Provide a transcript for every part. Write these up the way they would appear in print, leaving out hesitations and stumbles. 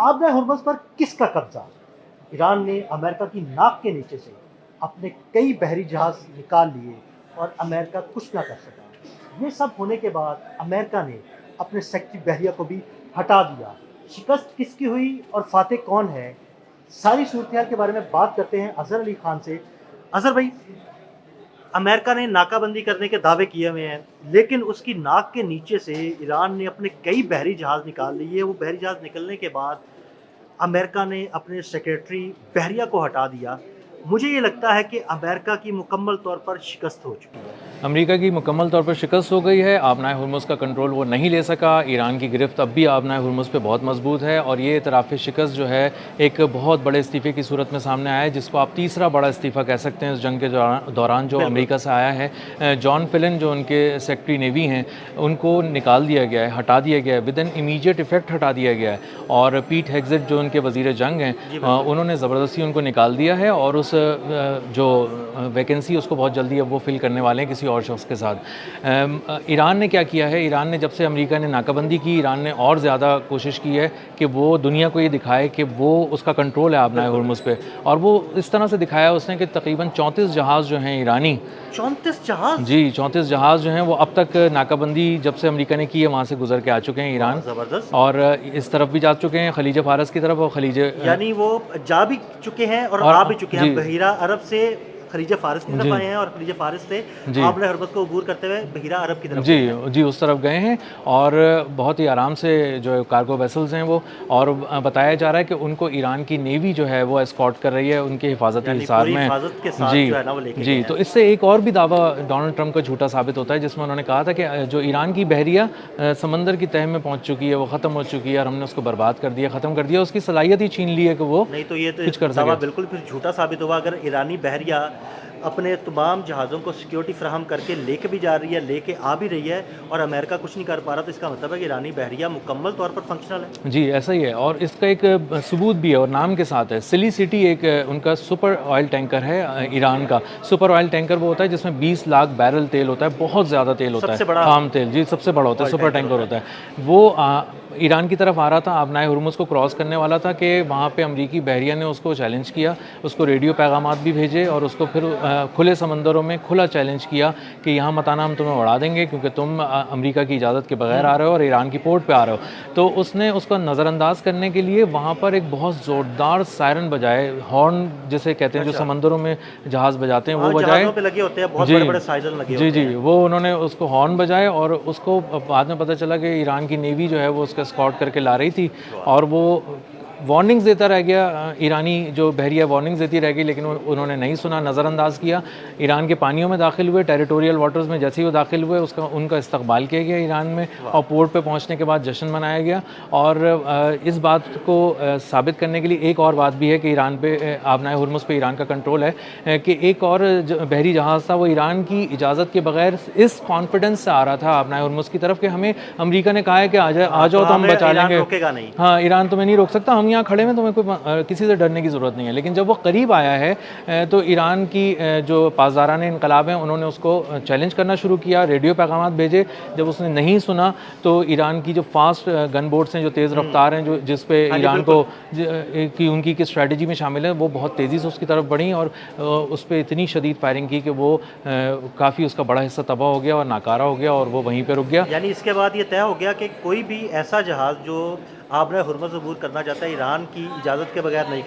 आबना Hormuz पर किसका कब्जा? ईरान ने अमेरिका की नाक के नीचे से अपने कई बहरी जहाज निकाल लिए और अमेरिका कुछ ना कर सका। ये सब होने के बाद अमेरिका ने अपने सेक्टर बहरिया को भी हटा दिया। शिकस्त किसकी हुई और फातेह कौन है? सारी सूरत के बारे में बात करते हैं अज़हर अली खान से। अज़हर भाई, अमेरिका ने नाकाबंदी करने के दावे किए हुए हैं, लेकिन उसकी नाक के नीचे से ईरान ने अपने कई बहरी जहाज़ निकाल लिए। वो बहरी जहाज़ निकलने के बाद अमेरिका ने अपने सेक्रेटरी बहरिया को हटा दिया। मुझे ये लगता है कि अमेरिका की मुकम्मल तौर पर शिकस्त हो चुकी है। अमेरिका की मुकम्मल तौर पर शिकस्त हो गई है। आबनाए हुर्मुज़ का कंट्रोल वो नहीं ले सका। ईरान की गिरफ्त अब भी आबनाए हुर्मुज़ पे बहुत मजबूत है और ये इतराफ़ शिकस्त जो है एक बहुत बड़े इस्तीफ़े की सूरत में सामने आया है, जिसको आप तीसरा बड़ा इस्तीफ़ा कह सकते हैं इस जंग के दौरान जो अमेरिका से आया है। जॉन फिलिन जो उनके सेक्रेटरी नेवी हैं, उनको निकाल दिया गया है, हटा दिया गया है, विद एन इमीडिएट इफेक्ट हटा दिया गया है। और पीट हेग्सेट जो उनके वज़ीर जंग हैं, उन्होंने ज़बरदस्ती उनको निकाल दिया है और उस जो वैकेंसी उसको बहुत जल्दी अब वो फिल करने वाले हैं किसी और शख्स के साथ। ईरान ने क्या किया है, ईरान ने जब से अमेरिका ने नाकाबंदी की, ईरान ने और ज़्यादा कोशिश की है कि वो दुनिया को ये दिखाए कि वो उसका कंट्रोल है आबनाए हुर्मुज़ पे। और वो इस तरह से दिखाया उसने कि तकरीबन 34 जहाज़ जो हैं ईरानी, 34 जहाज़? जी 34 जहाज़ जो हैं वो अब तक नाकाबंदी जब से अमेरिका ने की है वहाँ से गुजर के आ चुके हैं ईरान। ज़बरदस्त। और इस तरफ भी जा चुके हैं, खलीज फ़ारस की तरफ और खलीज यानी वो जा भी चुके हैं और और आ भी चुके हैं। जी बहीरा अरब से खलीज फ़ारस की तरफ आए हैं और खलीज फ़ारस से जी आबना हुर्मुज़ को अबूर करते हुए बहीरा अरब की तरफ जी गए हैं। जी उस तरफ गए हैं और बहुत ही आराम से जो कार्गो वेसल्स हैं वो, और बताया जा रहा है कि उनको ईरान की नेवी जो है वो एस्कॉर्ट कर रही है उनके हिफाजती यानी हिसाब पूरी में। हिफाजत के साथ जी जो है ना वो लेके जी गए तो हैं। इससे एक और भी दावा डोनाल्ड ट्रंप का झूठा साबित होता है, जिसमें उन्होंने कहा था कि जो ईरान की बहरिया समंदर की तह में पहुंच चुकी है, वो ख़त्म हो चुकी है और हमने उसको बर्बाद कर दिया, ख़त्म कर दिया, उसकी सलाहियत ही छीन ली है कि वो नहीं तो ये तो कुछ कर दावा सके। बिल्कुल फिर झूठा साबित हुआ। अगर ईरानी बहरिया अपने तमाम जहाज़ों को सिक्योरिटी फ्राहम करके लेके भी जा रही है, लेके आ भी रही है और अमेरिका कुछ नहीं कर पा रहा, तो इसका मतलब है कि ईरानी बहरिया मुकम्मल तौर पर फंक्शनल है। जी ऐसा ही है और इसका एक सबूत भी है और नाम के साथ है। सिली सिटी एक उनका सुपर ऑयल टैंकर है। ईरान का सुपर ऑयल टैंकर वो होता है जिसमें 20 लाख बैरल तेल होता है, बहुत ज़्यादा तेल होता है, सबसे बड़ा खाम तेल, जी सबसे बड़ा होता है, ऑयल सुपर टैंकर टैंकर होता है वो। ईरान की तरफ आ रहा था, आबनाए हुर्मुज़ को क्रॉस करने वाला था कि वहाँ पे अमरीकी बहरिया ने उसको चैलेंज किया, उसको रेडियो पैगामात भी भेजे और उसको फिर खुले समंदरों में खुला चैलेंज किया कि यहाँ मत आना, हम तुम्हें उड़ा देंगे क्योंकि तुम अमेरिका की इजाज़त के बगैर आ रहे हो और ईरान की पोर्ट पे आ रहे हो। तो उसने उसको नज़रअंदाज करने के लिए वहाँ पर एक बहुत ज़ोरदार सायरन बजाए, हॉर्न जिसे कहते हैं जो अच्छा। समंदरों में जहाज़ बजाते हैं वो बजाए। जहाज़ों पे लगे होते हैं, बहुत जी बड़े-बड़े साइरन लगे जी होते जी हैं। वो उन्होंने उसको हॉर्न बजाए और उसको बाद में पता चला कि ईरान की नेवी जो है वो उसका स्कॉट करके ला रही थी और वो वार्निंग्स देता रह गया। ईरानी जो बहरिया वार्निंग्स देती रह गई, लेकिन उन्होंने नहीं सुना, नज़रअंदाज किया। ईरान के पानियों में दाखिल हुए, टेरिटोरियल वाटर्स में जैसे ही वो दाखिल हुए उनका इस्तकबाल किया गया ईरान में और पोर्ट पे पहुंचने के बाद जश्न मनाया गया। और इस बात को साबित करने के लिए एक और बात भी है कि ईरान पे आबनाए हुर्मुज़ पे ईरान का कंट्रोल है कि एक और बहरी जहाज़ था वो ईरान की इजाज़त के बगैर इस कॉन्फिडेंस से आ रहा था आबनाए हुर्मुज़ की तरफ कि हमें अमेरिका ने कहा है कि आ जाओ तो हम बचा लेंगे, रोकेगा नहीं। हाँ ईरान तुम्हें नहीं रोक सकता, हम यहाँ खड़े में, तुम्हें कोई किसी से डरने की ज़रूरत नहीं है। लेकिन जब वो करीब आया है तो ईरान की जो पासदारान इनकलाब हैं उन्होंने उसको चैलेंज करना शुरू किया, रेडियो पैगामात भेजे। जब उसने नहीं सुना तो ईरान की जो फास्ट गन बोट्स हैं, जो तेज़ रफ्तार हैं, जो जिस पे ईरान को कि उनकी किस स्ट्रेटजी में शामिल है, वो बहुत तेज़ी से उसकी तरफ बढ़ी और उस पर इतनी शदीद फायरिंग की कि वो काफ़ी उसका बड़ा हिस्सा तबाह हो गया और नाकारा हो गया और वो वहीं पर रुक गया। यानी इसके बाद ये तय हो गया कि कोई भी ऐसा जहाज़ जो आबना हुर्मुज़ अबूर करना चाहता है, ईरान की इजाज़त के बगैर नहीं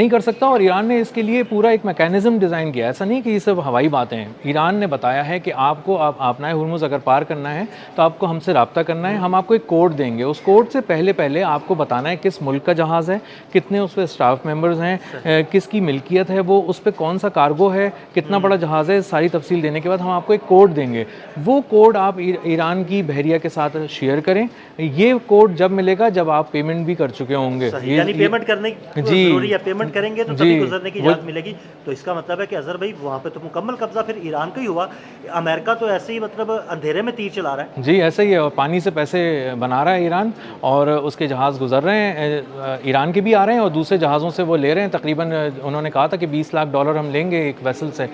कर सकता। और ईरान ने इसके लिए पूरा एक मैकेनिज्म डिज़ाइन किया। ऐसा नहीं कि ये सब हवाई बातें हैं। ईरान ने बताया है कि आपको आबनाए हुर्मुज़ अगर पार करना है तो आपको हमसे रब्ता करना है, हम आपको एक कोड देंगे। उस कोड से पहले आपको बताना है किस मुल्क का जहाज़ है, कितने उस पर स्टाफ मेंबर्स हैं, किसकी मिल्कियत है वो, उस पर कौन सा कार्गो है, कितना बड़ा जहाज़ है, सारी तफसील देने के बाद हम आपको एक कोड देंगे। वो कोड आप ईरान की बहरिया के साथ शेयर करें। ये कोड जब मिलेगा जब आप पेमेंट भी कर चुके होंगे। यानी पेमेंट करने जरूरी है, पेमेंट करेंगे तो तभी गुजरने की इजाज़त मिलेगी। तो इसका मतलब है कि अज़हर भाई वहाँ पे तो मुकम्मल कब्जा फिर ईरान का ही हुआ। अमेरिका तो ऐसे ही मतलब अंधेरे में तीर चला रहा है। जी ऐसा ही है और पानी से पैसे बना रहा है ईरान और उसके जहाज़ गुजर रहे हैं, ईरान के भी आ रहे हैं और दूसरे जहाज़ों से वो ले रहे हैं। तकरीबन उन्होंने कहा था कि $20 लाख हम लेंगे एक वेसल से।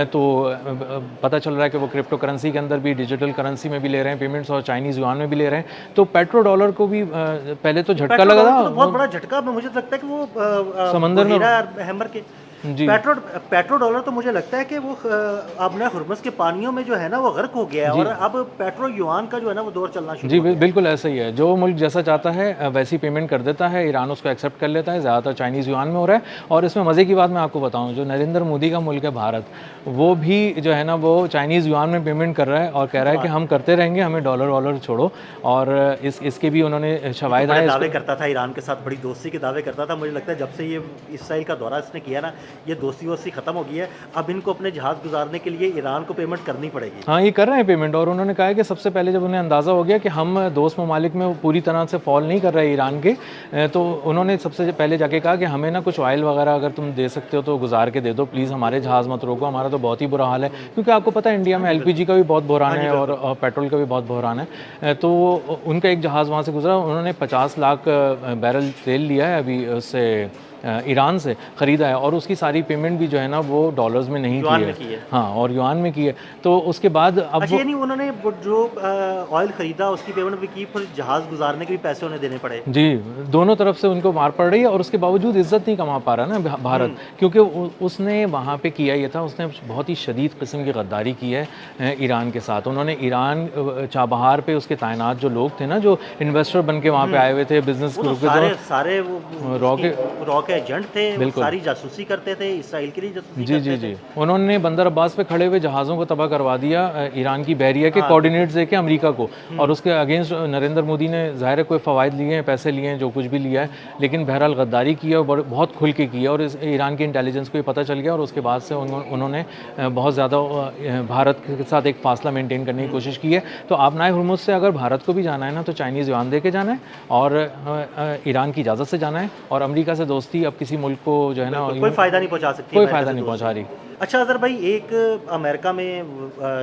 तो पता चल रहा है कि वो क्रिप्टो करेंसी के अंदर भी, डिजिटल करेंसी में भी ले रहे हैं पेमेंट्स और चाइनीज़ युआन में भी ले रहे हैं। तो पेट्रो डॉलर को भी पहले पहले तो झटका पेट्रो लगा डॉलर था को तो बहुत बड़ा झटका मुझे तो लगता है कि वो समंदर में। बहीरा हैमर के जी पेट्रो डॉलर तो मुझे लगता है कि वो अब ना हुर्मुज़ के पानियों में जो है ना वो गर्क हो गया है जी और अब पेट्रो युआन का जो है ना वो दौर चलना शुरू जी हो गया है। बिल्कुल ऐसा ही है। जो मुल्क जैसा चाहता है वैसी पेमेंट कर देता है। ईरान उसको एक्सेप्ट कर लेता है। ज़्यादातर चाइनीज़ युआन में हो रहा है। और इसमें मज़े की बात मैं आपको बताऊं, जो नरेंद्र मोदी का मुल्क है भारत, वो भी जो है ना वो चाइनीज़ युआन में पेमेंट कर रहा है और कह रहा है कि हम करते रहेंगे, हमें डॉलर वॉलर छोड़ो। और इसके भी उन्होंने ये तो शवाहिद बड़े आए दावे इसको। करता था ईरान के साथ, बड़ी दोस्ती के दावे करता था। मुझे लगता है जब से ये इसराइल का दौरा इसने किया ना, ये दोस्ती वोस्ती खत्म हो गई है। अब इनको अपने जहाज़ गुजारने के लिए ईरान को पेमेंट करनी पड़ेगी। हाँ, ये कर रहे हैं पेमेंट। और उन्होंने कहा है कि सबसे पहले जब उन्हें अंदाज़ा हो गया कि हम दोस्त ममालिक में पूरी तरह से फॉल नहीं कर रहे ईरान के, तो उन्होंने सबसे पहले जाके कहा कि हमें ना कुछ ऑयल वगैरह अगर तुम दे सकते हो तो गुजार के दे दो प्लीज़, हमारे जहाज़ मत रोको, हमारा तो बहुत ही बुरा हाल है। क्योंकि आपको पता है इंडिया में एलपीजी का भी बहुत बहरान है और पेट्रोल का भी बहुत बहरान है। तो उनका एक जहाज़ वहाँ से गुजरा, उन्होंने 50 लाख बैरल तेल लिया है अभी उससे, ईरान से ख़रीदा है। और उसकी सारी पेमेंट भी जो है ना वो डॉलर्स में नहीं युआन की में है। की है। हाँ, और युआन में की है। तो उसके बाद अब अच्छा, ये नहीं उन्होंने वो जो ऑयल खरीदा उसकी पेमेंट भी की, फिर जहाज़ गुजारने के भी पैसे उन्हें देने पड़े। जी, दोनों तरफ से उनको मार पड़ रही है और उसके बावजूद इज़्ज़त नहीं कमा पा रहा ना भारत। क्योंकि उसने वहाँ पे किया ये था, उसने बहुत ही शदीद किस्म की गद्दारी की है ईरान के साथ। उन्होंने ईरान चाबहार पे उसके तैनात जो लोग थे ना, जो इन्वेस्टर बन के वहाँ पे आए हुए थे, बिजनेस वो तो ग्रुप के सारे जो सारे रॉ के एजेंट थे, वो बिल्कुल। सारी जासूसी करते थे, इसराइल के लिए जासूसी जी जी करते जी, थे। उन्होंने बंदर अब्बास पे खड़े हुए जहाज़ों को तबाह करवा दिया ईरान की बहरिया के कोऑर्डिनेट्स देके अमेरिका को। और उसके अगेंस्ट नरेंद्र मोदी ने ज़ाहिर है कोई फ़वाइद लिए हैं, पैसे लिए हैं, जो कुछ भी लिया है, लेकिन बहरहाल गद्दारी की है और बहुत खुल के की है। और इस ईरान की इंटेलिजेंस को ये पता चल गया और उसके बाद से उन्होंने बहुत ज़्यादा भारत के साथ एक फासला मेंटेन करने की कोशिश की है। तो आबनाए हुर्मुज़ से अगर भारत को भी जाना है ना तो चाइनीज़ युआन दे के जाना है और ईरान की इजाज़त से जाना है। और अमेरिका से दोस्ती अब किसी मुल्क को जो है ना कोई फ़ायदा नहीं पहुंचा सकती कोई अमेरिका फ़ायदा से नहीं दोस्ती। पहुंचा रही। अच्छा अज़हर भाई, एक अमेरिका में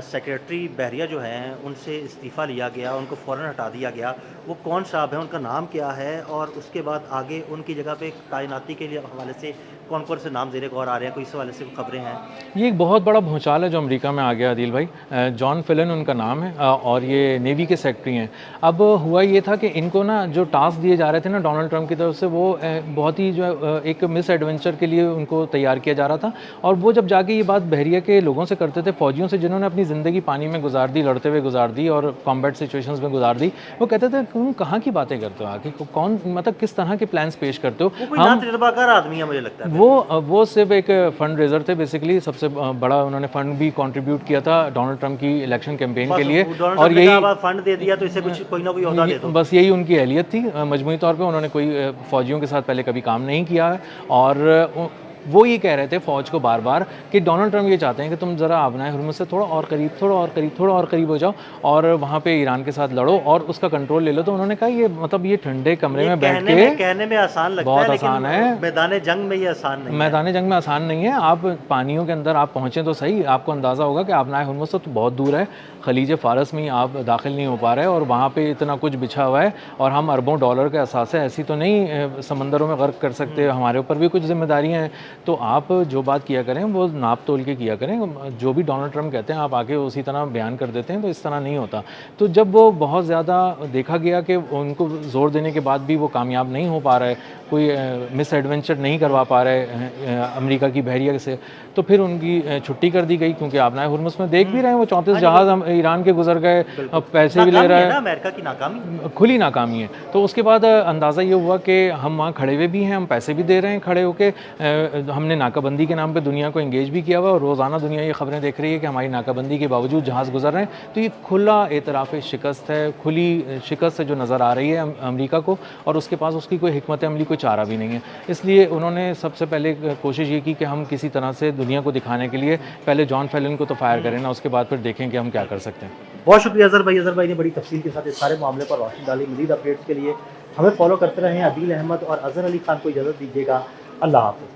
सेक्रेटरी बहरिया जो हैं उनसे इस्तीफ़ा लिया गया, उनको फ़ौरन हटा दिया गया। वो कौन साहब हैं, उनका नाम क्या है, और उसके बाद आगे उनकी जगह पे तैनाती के लिए हवाले से कौन कौन से नाम ज़ेरे गौर आ रहे हैं, कोई इस हवाले से खबरें हैं? ये एक बहुत बड़ा भूचाल है जो अमेरिका में आ गया आदिल भाई। जॉन फिलन उनका नाम है और ये नेवी के सेक्रेटरी हैं। अब हुआ ये था कि इनको ना जो टास्क दिए जा रहे थे ना डोनाल्ड ट्रंप की तरफ से, वो बहुत ही जो एक मिस एडवेंचर के लिए उनको तैयार किया जा रहा था। और वो जब जाके ये बात बहरिया के लोगों से करते थे, फौजियों से जिन्होंने अपनी ज़िंदगी पानी में गुजार दी, लड़ते हुए गुजार दी और कॉम्बैट सिचुएशंस में गुजार दी, वो कहते थे तुम कहाँ की बातें करते हो, आके कौन मतलब किस तरह के प्लान्स पेश करते हो। वो कोई ना तजुर्बाकार आदमी है मुझे लगता है। वो सिर्फ एक फंड रेजर थे बेसिकली। सबसे बड़ा उन्होंने फंड भी कंट्रीब्यूट किया था डोनाल्ड ट्रंप की इलेक्शन कैंपेन के लिए। और यही फंड दे दिया तो इसे कुछ कोई ना कोई ओहदा दे दो। बस यही उनकी अहलियत थी। मजमूई तौर पे उन्होंने कोई फ़ौजियों के साथ पहले कभी काम नहीं किया है। और वो ये कह रहे थे फ़ौज को बार बार कि डोनाल्ड ट्रंप ये चाहते हैं कि तुम ज़रा आबनाए हुर्मुज़ से थोड़ा और करीब, थोड़ा और करीब, थोड़ा और करीब हो जाओ और वहाँ पे ईरान के साथ लड़ो और उसका कंट्रोल ले लो। तो उन्होंने कहा ये मतलब ये ठंडे कमरे में बैठ के कहने में आसान लगता बहुत है, लेकिन आसान है। मैदान जंग में ये आसान नहीं है। मैदान जंग में आसान नहीं है। आप पानियों के अंदर आप पहुँचें तो सही, आपको अंदाज़ा होगा कि आबनाए हुर्मुज़ से तो बहुत दूर है, खलीज फ़ारस में ही आप दाखिल नहीं हो पा रहे और वहाँ पे इतना कुछ बिछा हुआ है और हम अरबों डॉलर के असासे ऐसी तो नहीं समंदरों में गर्क कर सकते, हमारे ऊपर भी कुछ जिम्मेदारियाँ हैं। तो आप जो बात किया करें वो नाप तोल के किया करें। जो भी डोनाल्ड ट्रंप कहते हैं आप आके उसी तरह बयान कर देते हैं, तो इस तरह नहीं होता। तो जब वो बहुत ज़्यादा देखा गया कि उनको ज़ोर देने के बाद भी वो कामयाब नहीं हो पा रहे, कोई मिस एडवेंचर नहीं करवा पा रहे अमेरिका की बहरिया से, तो फिर उनकी छुट्टी कर दी गई। क्योंकि आबनाए हुर्मुज़ में देख भी रहे हैं वो 34 जहाज़ हम ईरान के गुजर गए, पैसे भी ले रहा है, अमेरिका की नाकामी, खुली नाकामी है। तो उसके बाद अंदाज़ा ये हुआ कि हम वहाँ खड़े हुए भी हैं, हम पैसे भी दे रहे हैं खड़े होके, हमने नाकाबंदी के नाम पे दुनिया को एंगेज भी किया हुआ है और रोज़ाना दुनिया ये खबरें देख रही है कि हमारी नाकाबंदी के बावजूद जहाज़ गुजर रहे हैं। तो ये खुला एतराफ़ शिकस्त है, खुली शिकस्त है जो नज़र आ रही है अमेरिका को, और उसके पास उसकी कोई हिकमत अमली, कोई चारा भी नहीं है। इसलिए उन्होंने सबसे पहले कोशिश ये की कि हम किसी तरह से दुनिया को दिखाने के लिए पहले जॉन फेलन को तो फायर करें ना, उसके बाद फिर देखें कि हम क्या कर सकते हैं। बहुत शुक्रिया अज़हर भाई ने बड़ी तफसील के साथ इस सारे मामले पर रोशनी डाली। मज़ीद अपडेट्स के लिए हमें फॉलो करते रहें। अदील अहमद और अज़हर अली खान को इजाज़त दीजिएगा। अल्लाह हाफ़िज़।